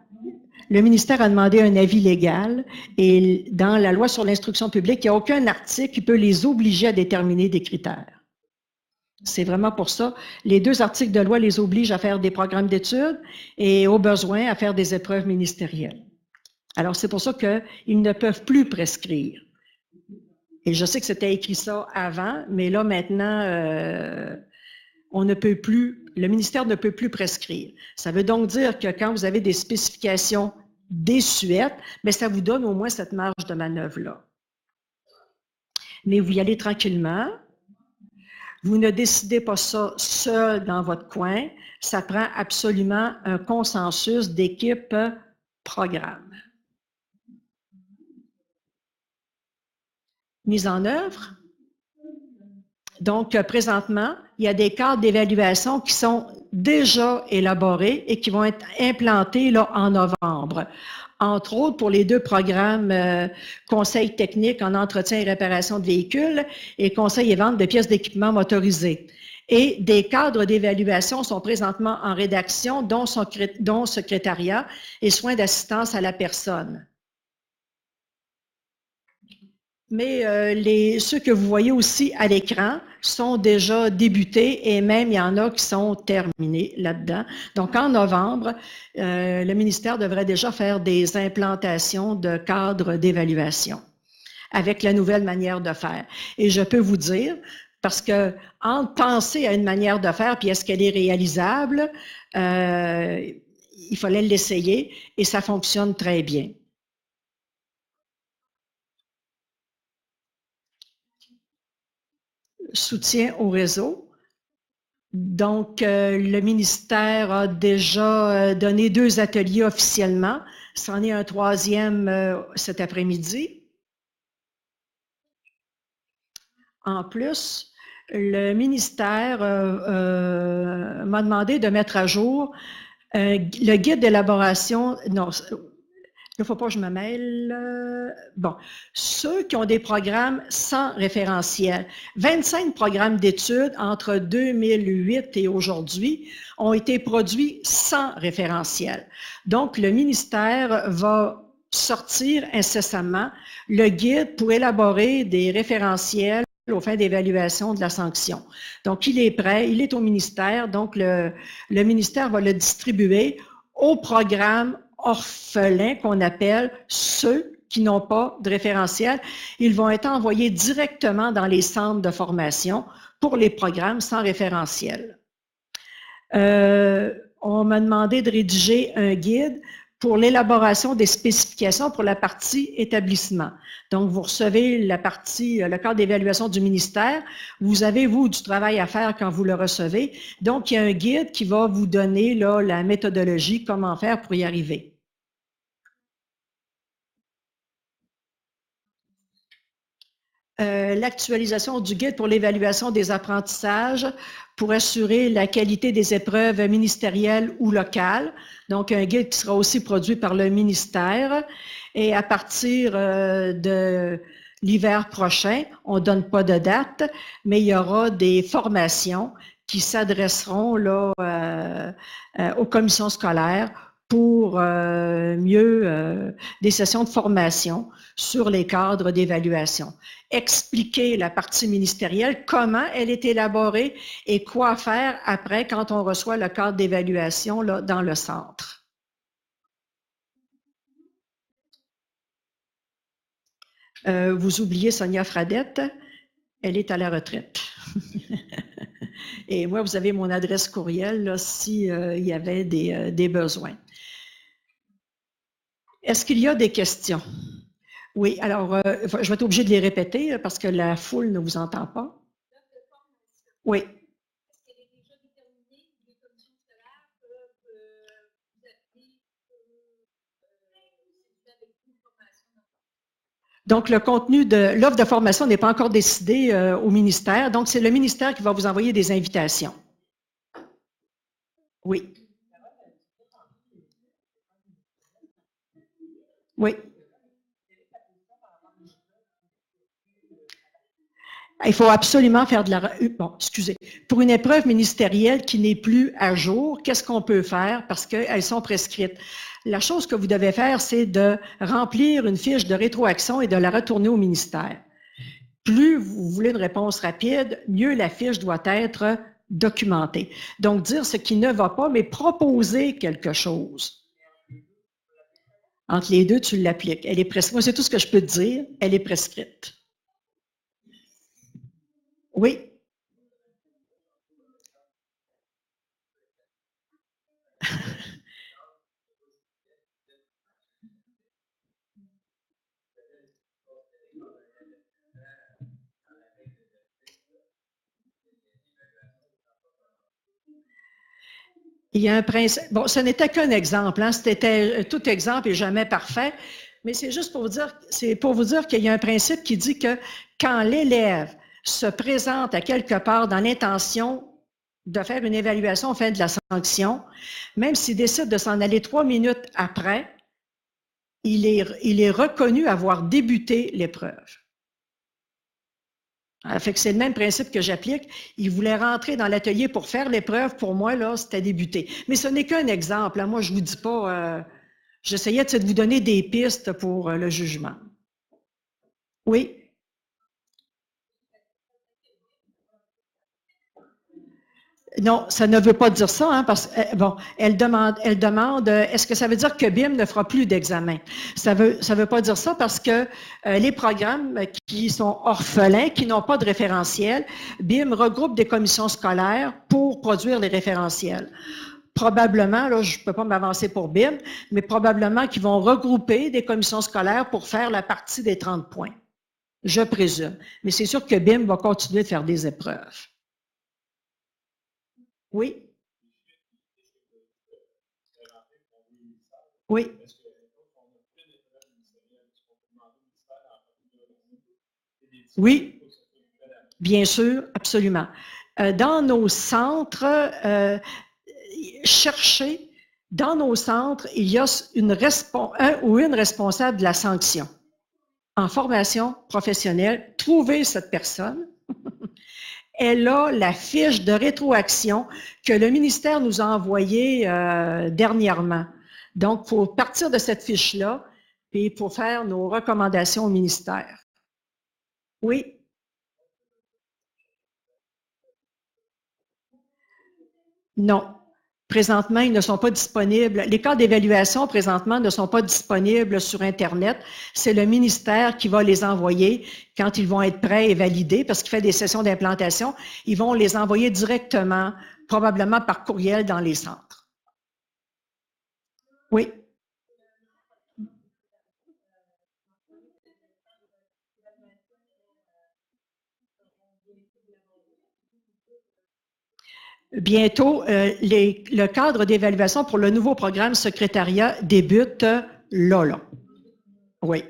le ministère a demandé un avis légal et dans la loi sur l'instruction publique, il n'y a aucun article qui peut les obliger à déterminer des critères. C'est vraiment pour ça. Les 2 articles de loi les obligent à faire des programmes d'études et au besoin à faire des épreuves ministérielles. Alors, c'est pour ça qu'ils ne peuvent plus prescrire. Et je sais que c'était écrit ça avant, mais là, maintenant, on ne peut plus, le ministère ne peut plus prescrire. Ça veut donc dire que quand vous avez des spécifications désuètes, bien, ça vous donne au moins cette marge de manœuvre-là. Mais vous y allez tranquillement. Vous ne décidez pas ça seul dans votre coin. Ça prend absolument un consensus d'équipe programme. Mise en œuvre. Donc, présentement, il y a des cadres d'évaluation qui sont déjà élaborés et qui vont être implantés là, en novembre. Entre autres, pour les deux programmes conseil technique en entretien et réparation de véhicules et conseil et vente de pièces d'équipement motorisées. Et des cadres d'évaluation sont présentement en rédaction, dont secrétariat et soins d'assistance à la personne. Mais ceux que vous voyez aussi à l'écran sont déjà débutés et même il y en a qui sont terminés là-dedans. Donc, en novembre, le ministère devrait déjà faire des implantations de cadres d'évaluation avec la nouvelle manière de faire. Et je peux vous dire, parce que en penser à une manière de faire, puis est-ce qu'elle est réalisable, il fallait l'essayer et ça fonctionne très bien. Soutien au réseau. Donc, le ministère a déjà donné 2 ateliers officiellement. C'en est un 3e cet après-midi. En plus, le ministère m'a demandé de mettre à jour le guide d'élaboration. Non, il ne faut pas que je me mêle. Bon, ceux qui ont des programmes sans référentiel, 25 programmes d'études entre 2008 et aujourd'hui ont été produits sans référentiel. Donc, le ministère va sortir incessamment le guide pour élaborer des référentiels aux fins d'évaluation de la sanction. Donc, il est prêt, il est au ministère, donc le ministère va le distribuer au programme orphelins qu'on appelle ceux qui n'ont pas de référentiel. Ils vont être envoyés directement dans les centres de formation pour les programmes sans référentiel. On m'a demandé de rédiger un guide pour l'élaboration des spécifications pour la partie établissement. Donc, vous recevez la partie, le cadre d'évaluation du ministère. Vous avez, vous, du travail à faire quand vous le recevez. Donc, il y a un guide qui va vous donner là, la méthodologie, comment faire pour y arriver. L'actualisation du guide pour l'évaluation des apprentissages pour assurer la qualité des épreuves ministérielles ou locales. Donc, un guide qui sera aussi produit par le ministère. Et à partir de l'hiver prochain, on ne donne pas de date, mais il y aura des formations qui s'adresseront là aux commissions scolaires pour des sessions de formation sur les cadres d'évaluation. Expliquer la partie ministérielle, comment elle est élaborée et quoi faire après quand on reçoit le cadre d'évaluation dans le centre. Vous oubliez Sonia Fradette, elle est à la retraite. Et moi, vous avez mon adresse courriel s'il y avait des besoins. Est-ce qu'il y a des questions? Oui, alors, je vais être obligée de les répéter parce que la foule ne vous entend pas. Oui. Donc, le contenu de l'offre de formation n'est pas encore décidé au ministère. Donc, c'est le ministère qui va vous envoyer des invitations. Oui. Oui. Il faut absolument faire de la... Bon, excusez. Pour une épreuve ministérielle qui n'est plus à jour, qu'est-ce qu'on peut faire parce qu'elles sont prescrites? La chose que vous devez faire, c'est de remplir une fiche de rétroaction et de la retourner au ministère. Plus vous voulez une réponse rapide, mieux la fiche doit être documentée. Donc, dire ce qui ne va pas, mais proposer quelque chose. Entre les deux, tu l'appliques. Elle est prescrite. Moi, c'est tout ce que je peux te dire. Elle est prescrite. Oui. Il y a un principe. Bon, ce n'était qu'un exemple. Hein, c'était tout exemple est jamais parfait, mais c'est juste pour vous dire, qu'il y a un principe qui dit que quand l'élève se présente à quelque part dans l'intention de faire une évaluation au fin de la sanction, même s'il décide de s'en aller 3 minutes après, il est reconnu avoir débuté l'épreuve. Fait que c'est le même principe que j'applique. Il voulait rentrer dans l'atelier pour faire l'épreuve. Pour moi, là, c'était débuté. Mais ce n'est qu'un exemple. Moi, je vous dis pas... j'essayais de vous donner des pistes pour le jugement. Oui. Non, ça ne veut pas dire ça, hein, parce que bon, elle demande, est-ce que ça veut dire que BIM ne fera plus d'examen? Ça veut pas dire ça parce que les programmes qui sont orphelins, qui n'ont pas de référentiel, BIM regroupe des commissions scolaires pour produire les référentiels. Probablement, là, je ne peux pas m'avancer pour BIM, mais probablement qu'ils vont regrouper des commissions scolaires pour faire la partie des 30 points. Je présume. Mais c'est sûr que BIM va continuer de faire des épreuves. Oui. Oui. Oui, bien sûr, absolument. Dans nos centres, cherchez, dans nos centres, il y a un ou une responsable de la sanction. En formation professionnelle, trouvez cette personne. Elle a la fiche de rétroaction que le ministère nous a envoyée dernièrement. Donc, il faut partir de cette fiche-là, puis pour faire nos recommandations au ministère. Oui. Non. Présentement, ils ne sont pas disponibles. Les cas d'évaluation, présentement, ne sont pas disponibles sur Internet. C'est le ministère qui va les envoyer quand ils vont être prêts et validés, parce qu'il fait des sessions d'implantation. Ils vont les envoyer directement, probablement par courriel dans les centres. Oui. Bientôt, le cadre d'évaluation pour le nouveau programme secrétariat débute là. Oui.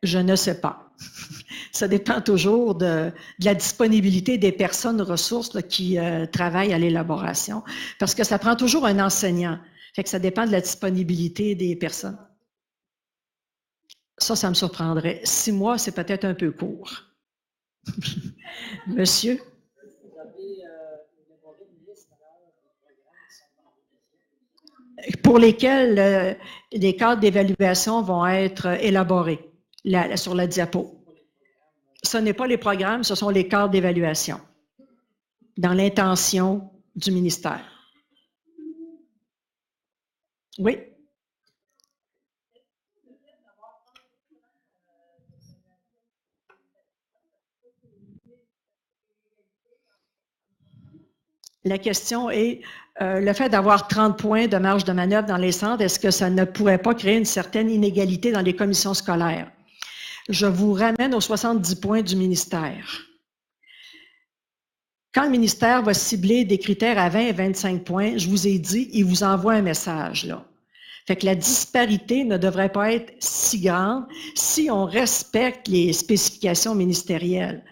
Je ne sais pas. Ça dépend toujours de la disponibilité des personnes ressources là, qui travaillent à l'élaboration, parce que ça prend toujours un enseignant. Fait que ça dépend de la disponibilité des personnes. Ça me surprendrait. 6 mois, c'est peut-être un peu court. Monsieur? Pour lesquels les cadres d'évaluation vont être élaborés sur la diapo. Ce n'est pas les programmes, ce sont les cadres d'évaluation dans l'intention du ministère. Oui. La question est, le fait d'avoir 30 points de marge de manœuvre dans les centres, est-ce que ça ne pourrait pas créer une certaine inégalité dans les commissions scolaires? Je vous ramène aux 70 points du ministère. Quand le ministère va cibler des critères à 20 et 25 points, je vous ai dit, il vous envoie un message, là. Fait que la disparité ne devrait pas être si grande si on respecte les spécifications ministérielles.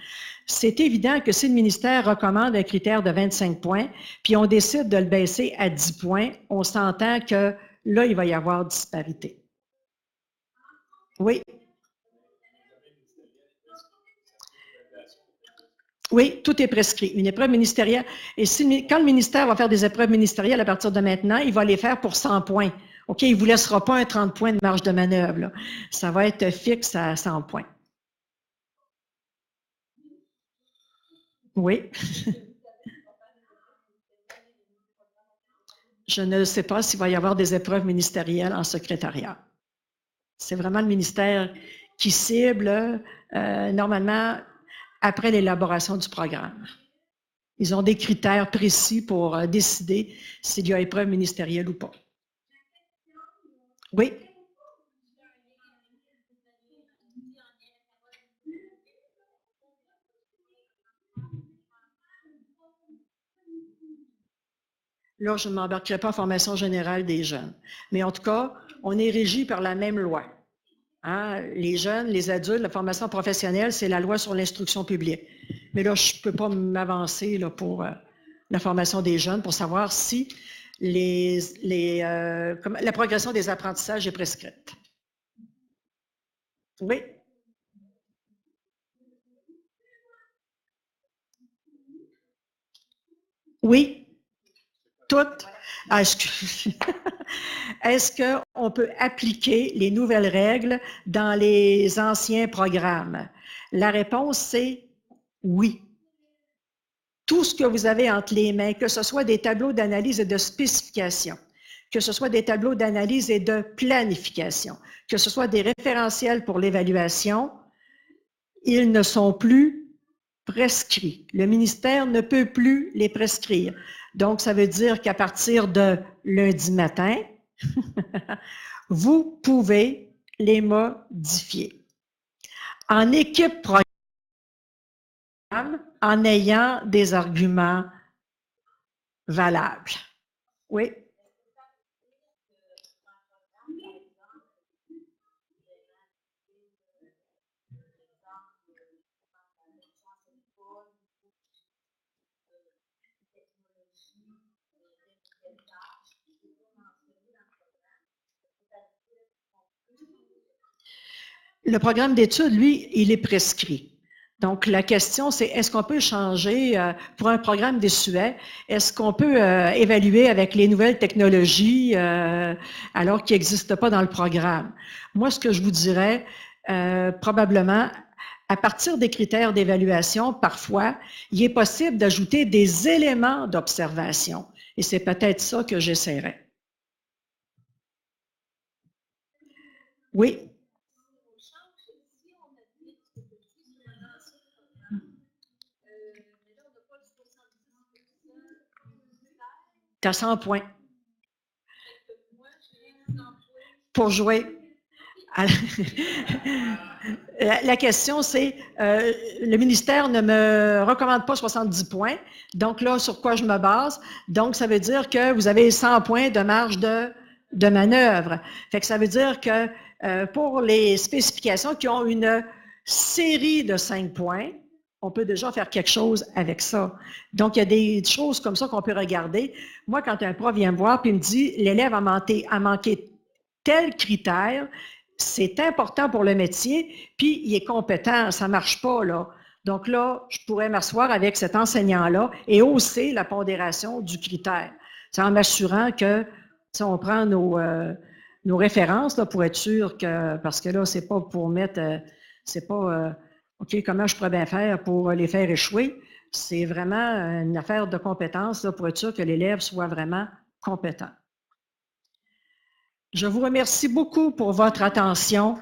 C'est évident que si le ministère recommande un critère de 25 points, puis on décide de le baisser à 10 points, on s'entend que là, il va y avoir disparité. Oui. Oui, tout est prescrit. Une épreuve ministérielle. Et quand le ministère va faire des épreuves ministérielles à partir de maintenant, il va les faire pour 100 points. OK, il ne vous laissera pas un 30 points de marge de manœuvre. Là. Ça va être fixe à 100 points. Oui. Je ne sais pas s'il va y avoir des épreuves ministérielles en secrétariat. C'est vraiment le ministère qui cible, normalement, après l'élaboration du programme. Ils ont des critères précis pour décider s'il y a épreuve ministérielle ou pas. Oui. Là, je ne m'embarquerai pas en formation générale des jeunes. Mais en tout cas, on est régi par la même loi. Hein, les jeunes, les adultes, la formation professionnelle, c'est la loi sur l'instruction publique. Mais là, je ne peux pas m'avancer pour la formation des jeunes pour savoir si la progression des apprentissages est prescrite. Oui. Oui, toutes. Ah, est-ce qu'on peut appliquer les nouvelles règles dans les anciens programmes? La réponse, c'est oui. Tout ce que vous avez entre les mains, que ce soit des tableaux d'analyse et de spécification, que ce soit des tableaux d'analyse et de planification, que ce soit des référentiels pour l'évaluation, ils ne sont plus prescrits. Le ministère ne peut plus les prescrire. Donc, ça veut dire qu'à partir de lundi matin, vous pouvez les modifier. En équipe programme, en ayant des arguments valables. Oui. Le programme d'études, lui, il est prescrit. Donc, la question, c'est est-ce qu'on peut changer pour un programme désuet? Est-ce qu'on peut évaluer avec les nouvelles technologies alors qu'ils n'existent pas dans le programme? Moi, ce que je vous dirais, probablement, à partir des critères d'évaluation, parfois, il est possible d'ajouter des éléments d'observation. Et c'est peut-être ça que j'essaierai. Oui. Tu as 100 points. Pour jouer. La question, c'est, le ministère ne me recommande pas 70 points. Donc là, sur quoi je me base? Donc, ça veut dire que vous avez 100 points de marge de manœuvre. Fait que ça veut dire que pour les spécifications qui ont une série de 5 points, on peut déjà faire quelque chose avec ça. Donc, il y a des choses comme ça qu'on peut regarder. Moi, quand un prof vient me voir et me dit, l'élève a manqué tel critère, c'est important pour le métier, puis il est compétent, ça ne marche pas, là. Donc là, je pourrais m'asseoir avec cet enseignant-là et hausser la pondération du critère. C'est en m'assurant que, si on prend nos références là, pour être sûr que, parce que là, c'est pas pour mettre, c'est pas, OK, comment je pourrais bien faire pour les faire échouer? C'est vraiment une affaire de compétence là, pour être sûr que l'élève soit vraiment compétent. Je vous remercie beaucoup pour votre attention.